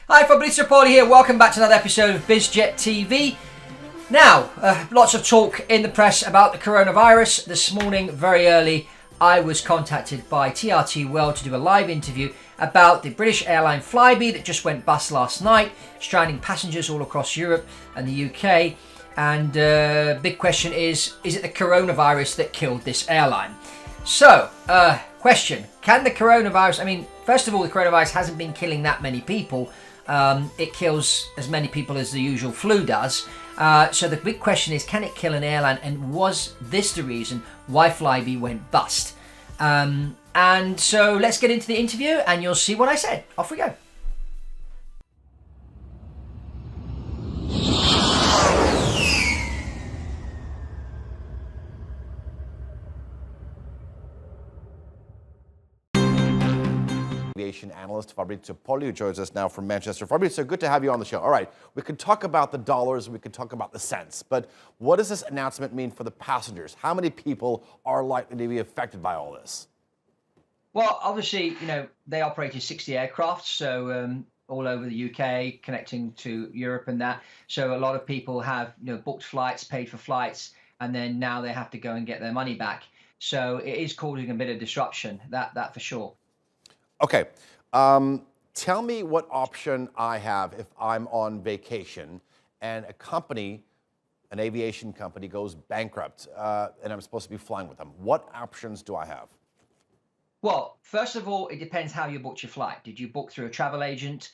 Hi, Fabrizio Poli here. Welcome back to another episode of Biz Jet TV. Now, lots of talk in the press about the coronavirus. This morning, very early, I was contacted by TRT World to do a live interview about the British airline Flybe that just went bust last night, stranding passengers all across Europe and the UK. And big question is it the coronavirus that killed this airline? So, question, can the coronavirus, first of all, the coronavirus hasn't been killing that many people. It kills as many people as the usual flu does. So the big question is, can it kill an airline? And was this the reason why Flybe went bust? And so let's get into the interview and you'll see what I said. Off we go. Aviation analyst Fabrizio Poli, who joins us now from Manchester. Fabrizio, good to have you on the show. All right, we could talk about the dollars, we could talk about the cents, but what does this announcement mean for the passengers? How many people are likely to be affected by all this? Well, obviously, they operated 60 aircraft, so all over the UK, connecting to Europe and that. So a lot of people have, booked flights, paid for flights, and then now they have to go and get their money back. So it is causing a bit of disruption, that for sure. Okay, tell me what option I have if I'm on vacation and a company, an aviation company, goes bankrupt and I'm supposed to be flying with them. What options do I have? Well, first of all, it depends how you booked your flight. Did you book through a travel agent?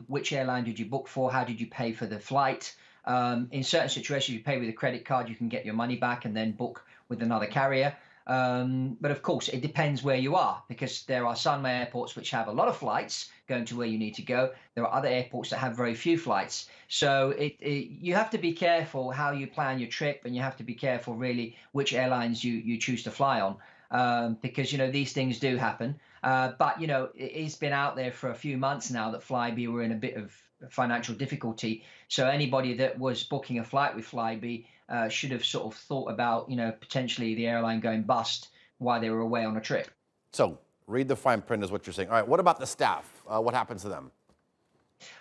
Which airline did you book for? How did you pay for the flight? In certain situations, you pay with a credit card, you can get your money back and then book with another carrier. But of course, it depends where you are, because there are some airports which have a lot of flights going to where you need to go. There are other airports that have very few flights. So you have to be careful how you plan your trip, and you have to be careful really which airlines you choose to fly on, because, these things do happen. But, it's been out there for a few months now that Flybe were in a bit of financial difficulty. So anybody that was booking a flight with Flybe should have sort of thought about, potentially the airline going bust while they were away on a trip. So read the fine print is what you're saying. All right, what about the staff? What happens to them?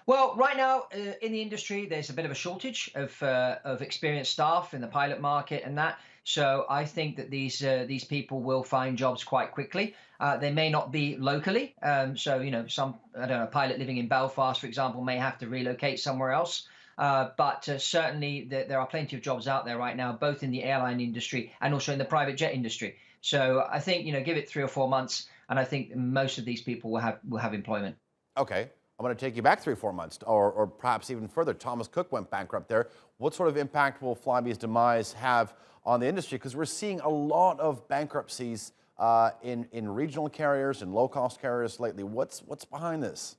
Well, right now in the industry, there's a bit of a shortage of experienced staff in the pilot market and that. So I think that these people will find jobs quite quickly. They may not be locally. So, some, pilot living in Belfast, for example, may have to relocate somewhere else. But certainly there are plenty of jobs out there right now, both in the airline industry and also in the private jet industry. So I think, give it 3 or 4 months, and I think most of these people will have employment. Okay. I'm going to take you back 3 or 4 months, or perhaps even further. Thomas Cook went bankrupt there. What sort of impact will Flybe's demise have on the industry? Because we're seeing a lot of bankruptcies in regional carriers and low-cost carriers lately. What's behind this?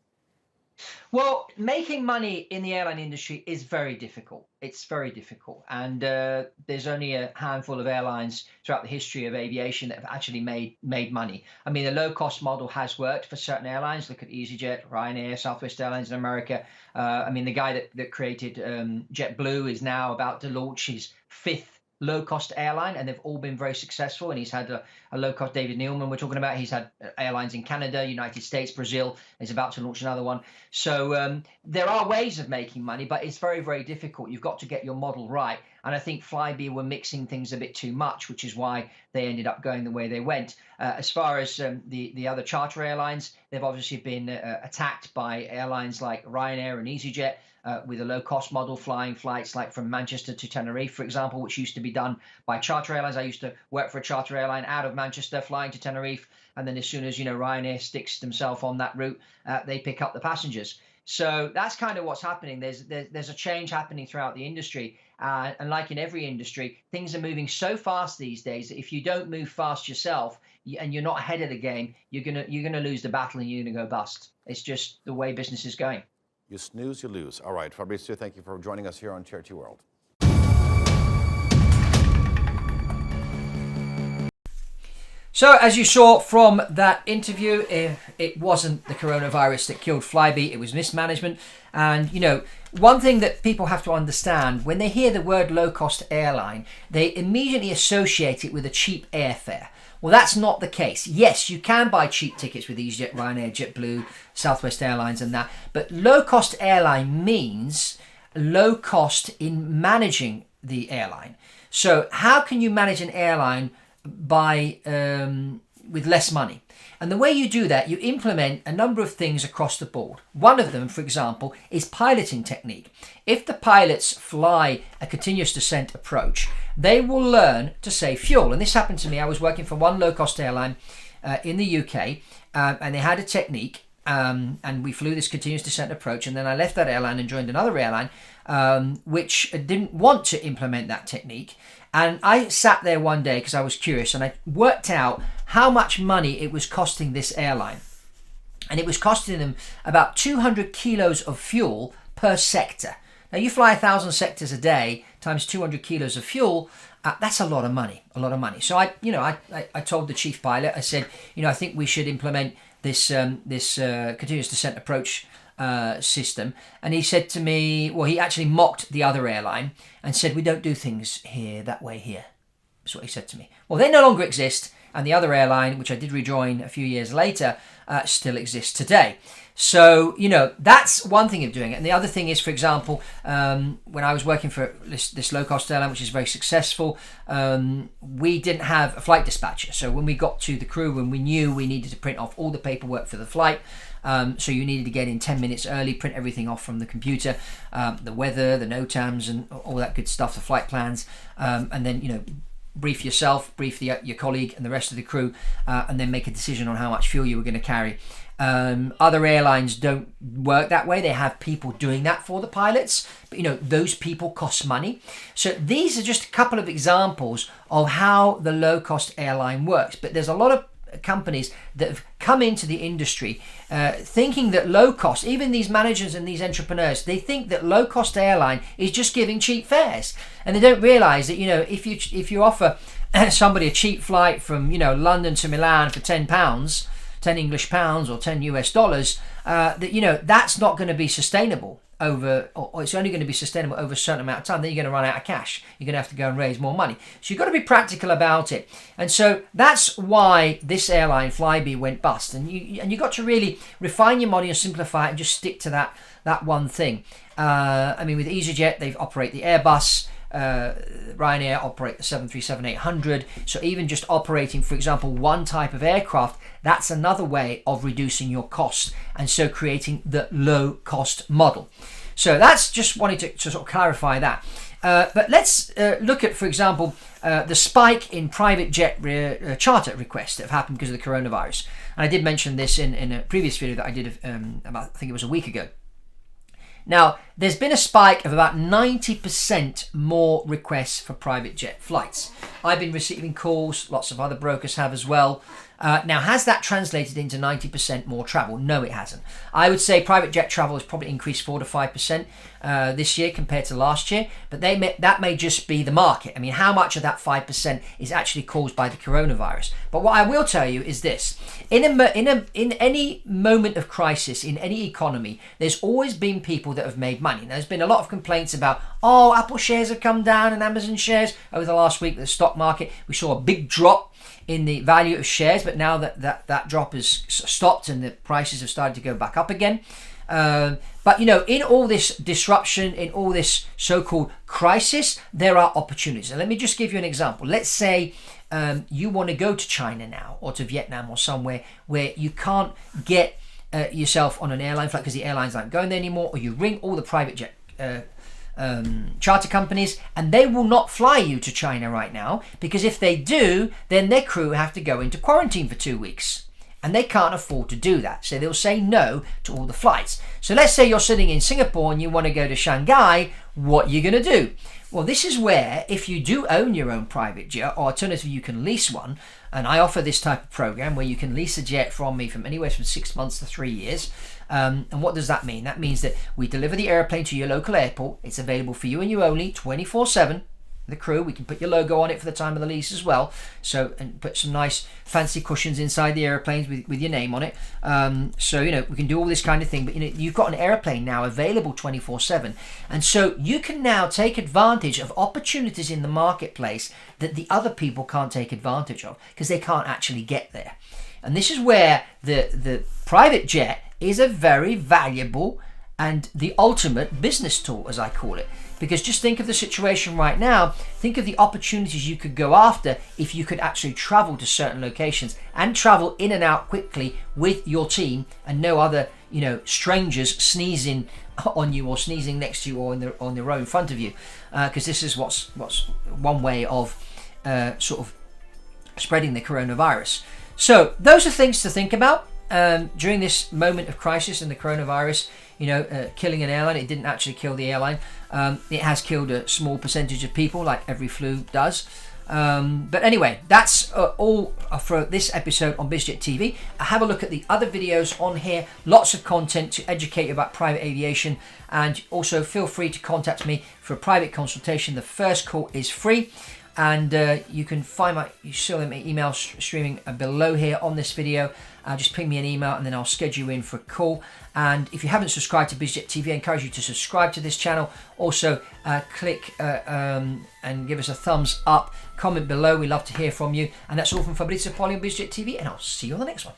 Well, making money in the airline industry is very difficult. It's very difficult. And there's only a handful of airlines throughout the history of aviation that have actually made money. The low-cost model has worked for certain airlines. Look at EasyJet, Ryanair, Southwest Airlines in America. The guy that created JetBlue is now about to launch his 5th low-cost airline, and they've all been very successful. And he's had a low-cost, David Neilman we're talking about. He's had airlines in Canada, United States, Brazil. He's about to launch another one. So there are ways of making money, but it's very, very difficult. You've got to get your model right. And I think Flybe were mixing things a bit too much, which is why they ended up going the way they went. As far as the other charter airlines, they've obviously been attacked by airlines like Ryanair and EasyJet, with a low-cost model, flying flights like from Manchester to Tenerife, for example, which used to be done by charter airlines. I used to work for a charter airline out of Manchester, flying to Tenerife, and then as soon as Ryanair sticks themselves on that route, they pick up the passengers. So that's kind of what's happening. There's a change happening throughout the industry, and like in every industry, things are moving so fast these days that if you don't move fast yourself and you're not ahead of the game, you're gonna lose the battle and you're gonna go bust. It's just the way business is going. You snooze, you lose. All right, Fabrizio, thank you for joining us here on TRT World. So, as you saw from that interview, it wasn't the coronavirus that killed Flybe, it was mismanagement. And, one thing that people have to understand, when they hear the word low-cost airline, they immediately associate it with a cheap airfare. Well, that's not the case. Yes, you can buy cheap tickets with EasyJet, Ryanair, JetBlue, Southwest Airlines and that. But low-cost airline means low cost in managing the airline. So how can you manage an airline by with less money? And the way you do that, you implement a number of things across the board. One of them, for example, is piloting technique. If the pilots fly a continuous descent approach, they will learn to save fuel. And this happened to me. I was working for one low-cost airline in the UK, and they had a technique, and we flew this continuous descent approach. And then I left that airline and joined another airline, which didn't want to implement that technique. And I sat there one day because I was curious, and I worked out how much money it was costing this airline. And it was costing them about 200 kilos of fuel per sector. Now, you fly 1,000 sectors a day times 200 kilos of fuel. That's a lot of money, So I told the chief pilot, I said, I think we should implement this continuous descent approach system. And he said to me, well, he actually mocked the other airline and said, we don't do things here that way here. That's what he said to me. Well, they no longer exist, and the other airline, which I did rejoin a few years later, still exists today. So, that's one thing of doing it. And the other thing is, for example, when I was working for this low-cost airline, which is very successful, we didn't have a flight dispatcher. So when we got to the crew room, we knew we needed to print off all the paperwork for the flight. So you needed to get in 10 minutes early, print everything off from the computer, the weather, the NOTAMs, and all that good stuff, the flight plans, and then, brief yourself, brief your colleague and the rest of the crew, and then make a decision on how much fuel you were going to carry. Other airlines don't work that way. They have people doing that for the pilots, but those people cost money. So these are just a couple of examples of how the low-cost airline works. But there's a lot of companies that have come into the industry thinking that low cost, even these managers and these entrepreneurs, they think that low cost airline is just giving cheap fares, and they don't realize that if you offer somebody a cheap flight from London to Milan for £10, 10 English pounds or 10 US dollars, that that's not going to be sustainable over, or it's only going to be sustainable over a certain amount of time. Then you're going to run out of cash. You're going to have to go and raise more money. So you've got to be practical about it. And so that's why this airline, Flybe, went bust. And you got to really refine your model and simplify it and just stick to that one thing. With EasyJet, they operate the Airbus. Ryanair operate the 737-800. So even just operating, for example, one type of aircraft, that's another way of reducing your costs, and so creating the low cost model. So that's just wanted to sort of clarify that. But let's look at, for example, the spike in private jet charter requests that have happened because of the coronavirus. And I did mention this in a previous video that I did about, I think it was a week ago. Now, there's been a spike of about 90% more requests for private jet flights. I've been receiving calls, lots of other brokers have as well. Now, has that translated into 90% more travel? No, it hasn't. I would say private jet travel has probably increased 4 to 5% this year compared to last year, but that may just be the market. How much of that 5% is actually caused by the coronavirus? But what I will tell you is this: in any moment of crisis in any economy, there's always been people that have made money. Now, there's been a lot of complaints about, Apple shares have come down and Amazon shares over the last week. The stock market, we saw a big drop in the value of shares, but now that drop has stopped and the prices have started to go back up again. But in all this disruption, in all this so-called crisis, there are opportunities. And let me just give you an example. Let's say you want to go to China now, or to Vietnam, or somewhere where you can't get yourself on an airline flight because the airlines aren't going there anymore, or you ring all the private jet charter companies, and they will not fly you to China right now, because if they do, then their crew have to go into quarantine for 2 weeks, and they can't afford to do that. So they'll say no to all the flights. So let's say you're sitting in Singapore and you want to go to Shanghai. What are you going to do? Well, this is where, if you do own your own private jet, or alternatively you can lease one, and I offer this type of program where you can lease a jet from me from anywhere from 6 months to 3 years. And what does that mean? That means that we deliver the airplane to your local airport. It's available for you and you only 24/7. the crew. We can put your logo on it for the time of the lease as well. So, and put some nice fancy cushions inside the airplanes with your name on it. So, you know, we can do all this kind of thing. But, you know, you've got an airplane now available 24/7. And so you can now take advantage of opportunities in the marketplace that the other people can't take advantage of because they can't actually get there. And this is where the private jet is a very valuable and the ultimate business tool, as I call it. Because just think of the situation right now. Think of the opportunities you could go after if you could actually travel to certain locations and travel in and out quickly with your team and no other, you know, strangers sneezing on you or sneezing next to you or on the row in front of you. Because this is what's one way of sort of spreading the coronavirus. So those are things to think about during this moment of crisis and the coronavirus. You know, killing an airline. It didn't actually kill the airline. It has killed a small percentage of people, like every flu does. But anyway, that's all for this episode on Biz Jet TV. Have a look at the other videos on here. Lots of content to educate you about private aviation. And also feel free to contact me for a private consultation. The first call is free. And you can find my email streaming below here on this video. Just ping me an email and then I'll schedule you in for a call. And if you haven't subscribed to Biz Jet TV, I encourage you to subscribe to this channel. Also, click and give us a thumbs up. Comment below. We love to hear from you. And that's all from Fabrizio Poli on Biz Jet TV. And I'll see you on the next one.